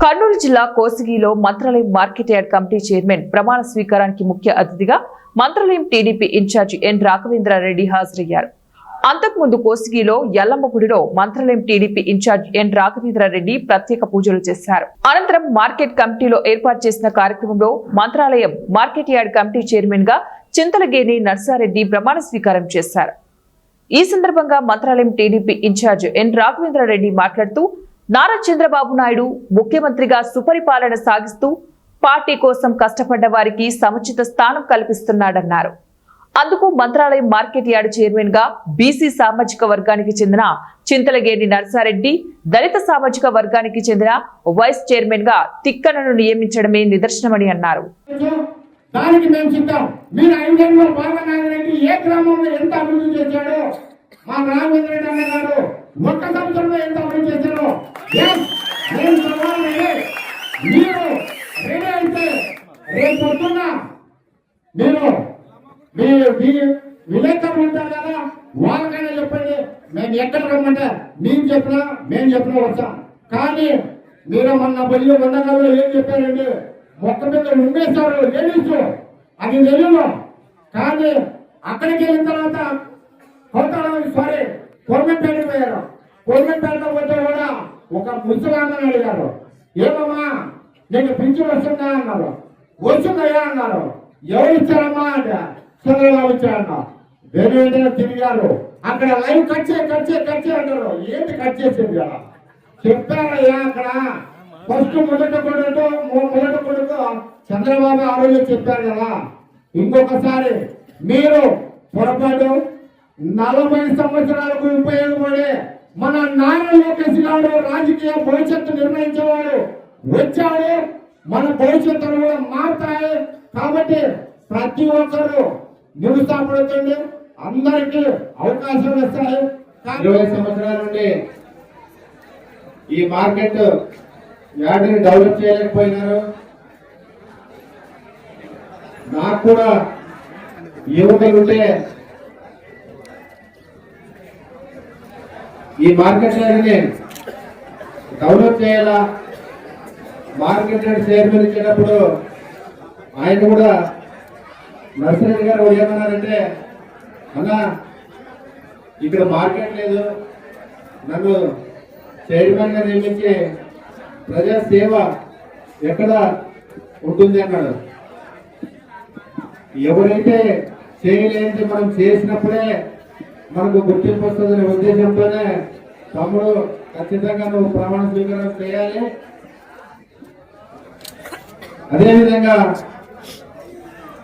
కర్నూలు జిల్లా కోసిగిలో Mantralayam market yard committee chairman ప్రమాణ స్వీకారానికి ముఖ్య అతిథిగా మంత్రాలయం టీడీపీ ఇన్ఛార్జి ఎన్ రాఘవేంద్రారెడ్డి హాజరయ్యారు. అంతకుముందు కోసిగిలో యల్లమ్మగుడిలో మంత్రాలయం టీడీపీ ఇన్ఛార్జి ఎన్ రాఘవేంద్రారెడ్డి ప్రత్యేక పూజలు చేశారు. అనంతరం మార్కెట్ కమిటీలో ఏర్పాటు చేసిన కార్యక్రమంలో Mantralayam market yard committee chairman గా చింతలగేని నర్సారెడ్డి ప్రమాణ స్వీకారం చేశారు. ఈ సందర్భంగా మంత్రాలయం టీడీపీ ఇన్ఛార్జ్ ఎన్ రాఘవేంద్రారెడ్డి మాట్లాడుతూ నారా చంద్రబాబు నాయుడు ముఖ్యమంత్రిగా సుపరిపాలన సాగిస్తూ పార్టీ కోసం కష్టపడ్డ వారికి సముచిత స్థానం కల్పిస్తున్నాడన్నారు. అందుకు మంత్రాలయం మార్కెట్ యార్డ్ చైర్మన్ గా బీసీ సామాజిక వర్గానికి చెందిన చింతలగేని నర్సారెడ్డి, దళిత సామాజిక వర్గానికి చెందిన వైస్ చైర్మన్ గా తిక్కనను నియమించడమే నిదర్శనమని అన్నారు. దానికి మేము సిద్ధం. మీరు 5 ఏళ్ళలో బాలనాగిరెడ్డి ఏ గ్రామంలో ఎంత అభివృద్ధి చేశాడో మా రాఘవేంద్ర రెడ్డి అన్న గారు ఒక్క సంవత్సరంలో ఎంత అభివృద్ధి చేశారో మీరు రెడీ అయితే రేపు పొద్దున్న మీరు విలేకరులు ఉంటారు కదా, వాళ్ళకైనా చెప్పండి. మేము ఎక్కడ రమ్మంటే మేము చెప్పినా వచ్చాం. కానీ మీరు మొన్న బల్లి వందకాల్లో ఏం చెప్పారండి, మొత్తం మీద ఉండేస్తారు లేడీస్, అది తెలియదు. కానీ అక్కడికి వెళ్ళిన తర్వాత కోర్మెంపేటకి పోయారు. కోర్మెంపేటలో పోతే కూడా ఒక ముసలామని అడిగారు, ఏమమ్మా నీకు పింఛన్ వస్తుందా అన్నారు. వస్తుందయ్యా అన్నారు. ఎవరు ఇచ్చారమ్మా అంటే చంద్రబాబు ఇచ్చారన్నా. వేరే ఏదైనా తిరిగారు. అక్కడ లైవ్ కట్ చేయి అంటారు. ఏంటి కట్ చేసేది కదా చెప్తారయ్యా. అక్కడ ఫస్ట్ మొదటి కొడుకు చంద్రబాబు ఆ రోజు చెప్పారు కదా. ఇంకొకసారి మీరు పొరపాటు 40 సంవత్సరాలకు ఉపయోగపడే మన నారా లోకేష్ గారు రాజకీయ భవిష్యత్తు నిర్ణయించేవాడు వచ్చాడు. మన భవిష్యత్తును కూడా మారుతాయి. కాబట్టి ప్రతి ఒక్కరు నిరుత్సాహపడుతుంది. అందరికీ అవకాశాలు వస్తాయి. 20 సంవత్సరాల నుండి ఈ మార్కెట్ యార్డ్ని డెవలప్ చేయలేకపోయినారు. నాకు కూడా యువకులు ఉంటే ఈ మార్కెట్ యార్డ్ని డెవలప్ చేయాలా. మార్కెట్ యార్డ్ చైర్మన్ ఇచ్చేటప్పుడు ఆయన కూడా నర్సరెడ్డి గారు ఏమన్నారంటే, అన్నా ఇక్కడ మార్కెట్ లేదు, నన్ను చైర్మన్ గా నియమించి ప్రజా సేవ ఎక్కడ ఉంటుంది అన్నాడు. ఎవరైతే చేయలేనిది మనం చేసినప్పుడే మనకు గుర్తింపు వస్తుందనే ఉద్దేశంతోనే తమ్ముడు ఖచ్చితంగా నువ్వు ప్రమాణ స్వీకారం చేయాలి. అదేవిధంగా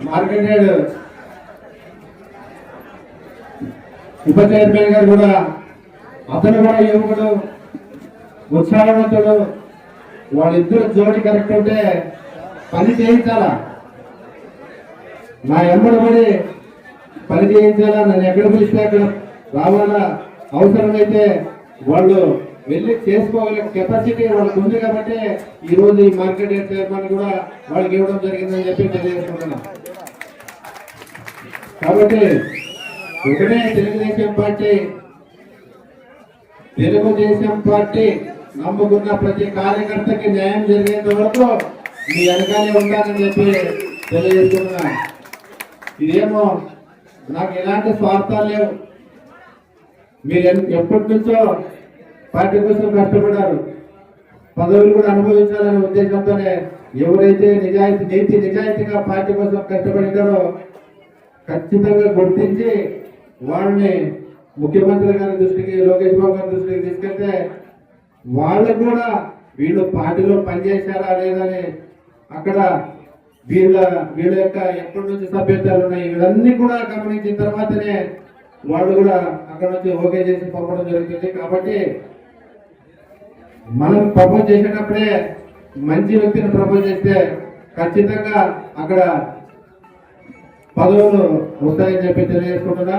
మార్కెట్ యార్డ్ ఉప చైర్మన్ గారు కూడా, అతను కూడా యువకుడు, ఉత్సాహవంతుడు. వాళ్ళిద్దరు జోడి కరెక్ట్ ఉంటే పని చేయించాలా, నా ఎమ్మడి పడి పని చేయించాలా, నన్ను ఎక్కడ పిలిస్తే అక్కడ రావాలా. అవసరమైతే వాళ్ళు వెళ్ళి చేసుకోగల కెపాసిటీ వాళ్ళకు ఉంది. కాబట్టి ఈ రోజు ఈ మార్కెట్ యార్డ్ చైర్మన్ కూడా వాళ్ళకి ఇవ్వడం జరిగిందని చెప్పి తెలియజేసుకుంటున్నాం. కాబట్టి ఒకటే తెలుగుదేశం పార్టీ నమ్ముకున్న ప్రతి కార్యకర్తకి న్యాయం జరిగేంత వరకు మీ వెనకాలే ఉంటానని చెప్పి తెలియజేస్తున్నా. ఇదేమో నాకు ఎలాంటి స్వార్థాలు లేవు. మీరు ఎప్పటి నుంచో పార్టీ కోసం కష్టపడ్డారు, పదవులు కూడా అనుభవించాలనే ఉద్దేశంతోనే ఎవరైతే నిజాయితీగా పార్టీ కోసం కష్టపడినారో ఖచ్చితంగా గుర్తించి వాళ్ళని ముఖ్యమంత్రి గారి దృష్టికి, లోకేష్ బాబు గారి దృష్టికి తీసుకెళ్తే వాళ్ళకు కూడా వీళ్ళు పార్టీలో పనిచేశారా లేదని అక్కడ వీళ్ళ యొక్క ఎప్పటి నుంచి సభ్యతలు ఉన్నాయి ఇవన్నీ కూడా గమనించిన తర్వాతనే వాళ్ళు కూడా అక్కడ నుంచి ఓకే చేసి పంపడం జరుగుతుంది. కాబట్టి మనం ప్రపోజ్ చేసేటప్పుడే మంచి వ్యక్తిని ప్రపోజ్ చేస్తే ఖచ్చితంగా అక్కడ పదవులు వస్తాయని చెప్పి తెలియజేసుకుంటున్నా.